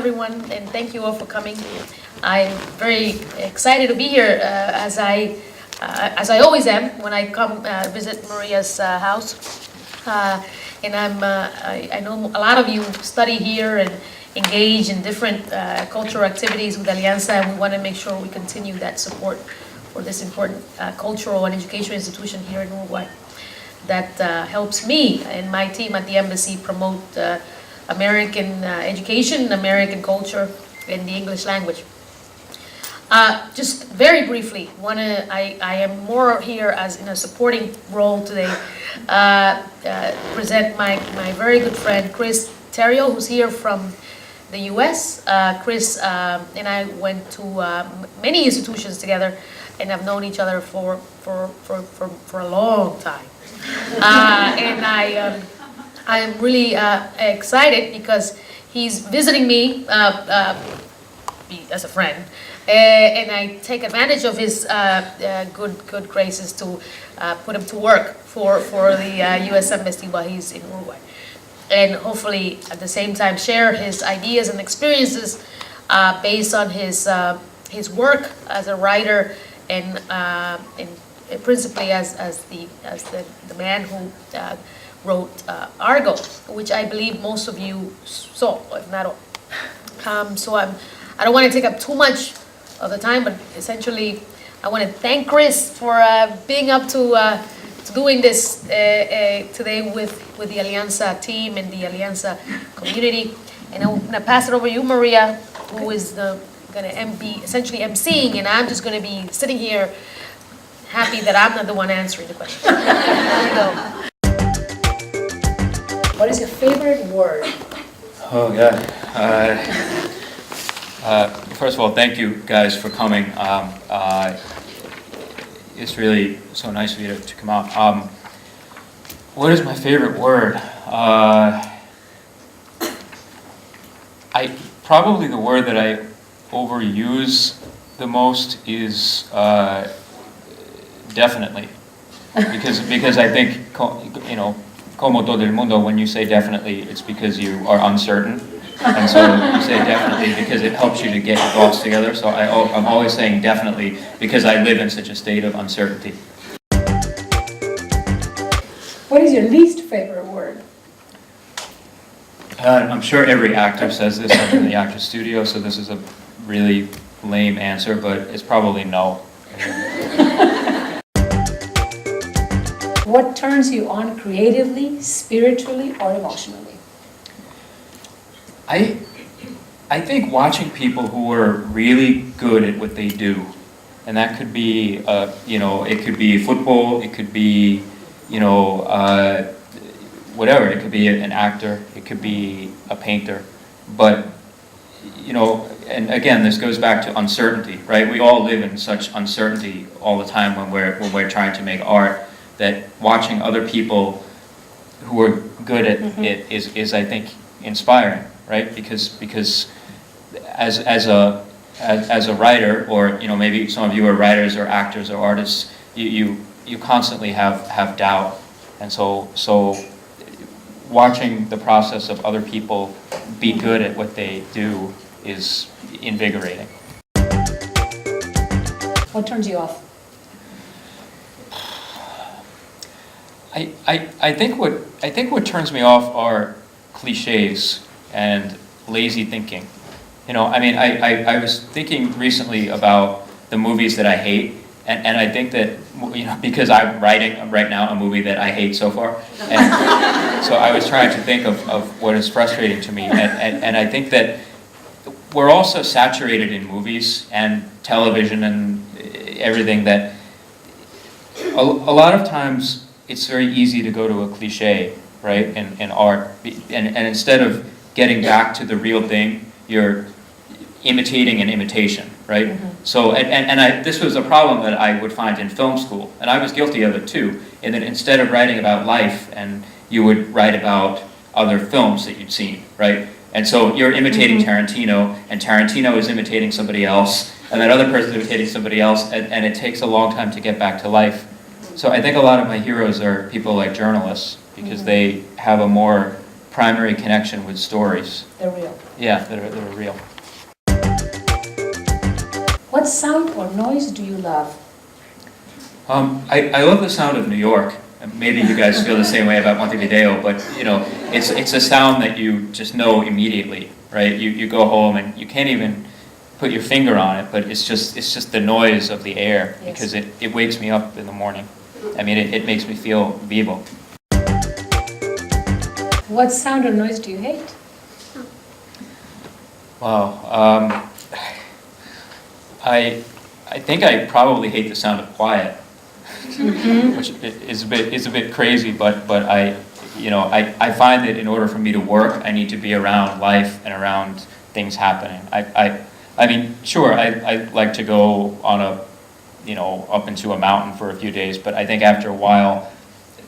everyone, and thank you all for coming. I'm very excited to be here, as I always am when I come visit Maria's house. And I know a lot of you study here and engage in different cultural activities with Alianza, and we want to make sure we continue that support for this important cultural and educational institution here in Uruguay that helps me and my team at the embassy promote American education, American culture, and the English language. Just very briefly, I am more here as in a supporting role today. Present my very good friend Chris Terrio, who's here from the U.S. Chris and I went to many institutions together, and have known each other for a long time. And I am really excited because he's visiting me as a friend. And I take advantage of his good graces to put him to work for the U.S. Embassy while he's in Uruguay. And hopefully at the same time share his ideas and experiences based on his work as a writer and principally as the man who wrote Argo, which I believe most of you saw, if not all. So I don't want to take up too much of the time, but essentially I want to thank Chris for being up to doing this today with the Alianza team and the Alianza community. And I'm going to pass it over to you, Maria, who is going to be essentially emceeing, and I'm just going to be sitting here happy that I'm not the one answering the question. There you go. What is your favorite word? Oh, God. First of all, thank you guys for coming. It's really so nice of you to come out. What is my favorite word? Probably the word that I overuse the most is definitely, because I think, you know, como todo el mundo, when you say definitely, it's because you are uncertain. And so you say definitely because it helps you to get your thoughts together. So I'm always saying definitely because I live in such a state of uncertainty. What is your least favorite word? I'm sure every actor says this. I'm in the actor's studio, so this is a really lame answer, but it's probably no. What turns you on creatively, spiritually, or emotionally? I think watching people who are really good at what they do, and that could be, you know, it could be football, it could be, you know, whatever. It could be an actor, it could be a painter, but, you know, and again, this goes back to uncertainty, right? We all live in such uncertainty all the time when we're trying to make art, that watching other people who are good at it is I think inspiring, right? Because as a writer, or you know, maybe some of you are writers or actors or artists, you constantly have doubt, and so watching the process of other people be good at what they do is invigorating. What turns you off? I think what turns me off are cliches and lazy thinking. You know, I mean, I was thinking recently about the movies that I hate, and I think that, you know, because I'm writing right now a movie that I hate so far, and so I was trying to think of what is frustrating to me, and I think that we're also saturated in movies and television and everything that a lot of times it's very easy to go to a cliche, right, in art, and instead of getting back to the real thing, you're imitating an imitation, right? So, this was a problem that I would find in film school, and I was guilty of it too, in that instead of writing about life, and you would write about other films that you'd seen, right? And so you're imitating Tarantino, and Tarantino is imitating somebody else, and that other person is imitating somebody else, and it takes a long time to get back to life. So I think a lot of my heroes are people like journalists, because they have a more primary connection with stories. They're real. Yeah, that are real. What sound or noise do you love? I love the sound of New York. Maybe you guys feel the same way about Montevideo, but you know, it's a sound that you just know immediately, right? You go home and you can't even put your finger on it, but it's just the noise of the air, Yes. because it wakes me up in the morning. I mean, it makes me feel vivo. What sound or noise do you hate? Wow. I think I probably hate the sound of quiet, which is a bit crazy, but I find that in order for me to work, I need to be around life and around things happening. I mean, sure, I like to go on up into a mountain for a few days, but I think after a while,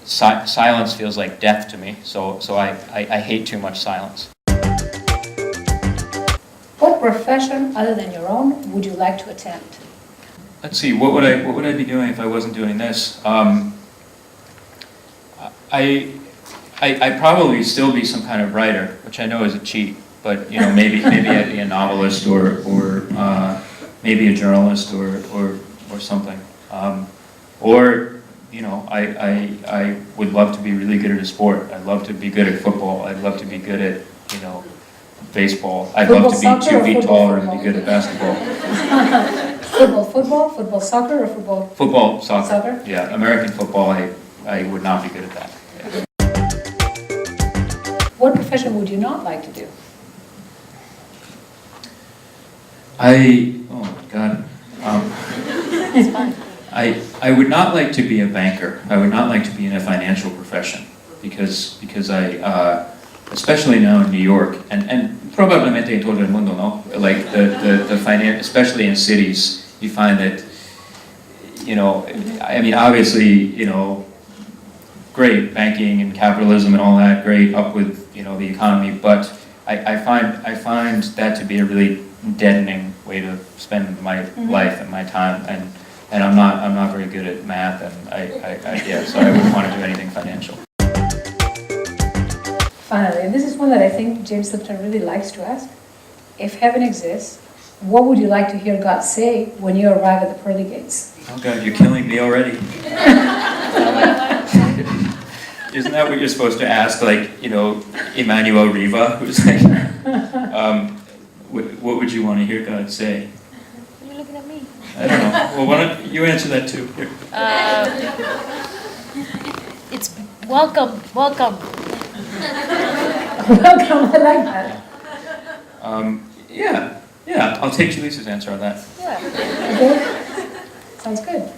silence feels like death to me. So I hate too much silence. What profession other than your own would you like to attempt? Let's see, what would I be doing if I wasn't doing this? I'd probably still be some kind of writer, which I know is a cheat, but you know, maybe I'd be a novelist or maybe a journalist or something. Or you know, I would love to be really good at a sport. I'd love to be good at football. I'd love to be good at, you know, baseball. I'd love to be 2 feet taller and be good at basketball. Football, soccer, or football? Football, soccer. Soccer? Yeah, American football, I would not be good at that. Yeah. What profession would you not like to do? Oh my God. It's fine. I would not like to be a banker. I would not like to be in a financial profession because I, especially now in New York, and probablemente en todo el mundo, no? Like the finance, especially in cities, you find that, you know, I mean, obviously, you know, great banking and capitalism and all that, great, up with, you know, the economy, but I find that to be a really deadening way to spend my life and my time, and I'm not very good at math, and yeah, so I wouldn't want to do anything financial. Finally, and this is one that I think James Lipton really likes to ask. If heaven exists, what would you like to hear God say when you arrive at the pearly gates? Oh God, you're killing me already. Isn't that what you're supposed to ask, like, you know, Emmanuel Riva, who's like, what would you want to hear God say? Are you looking at me? I don't know. Well, why don't you answer that too? Here. It's welcome. Welcome, I like that. Yeah, I'll take Jaleesa's answer on that. Yeah. Okay, sounds good.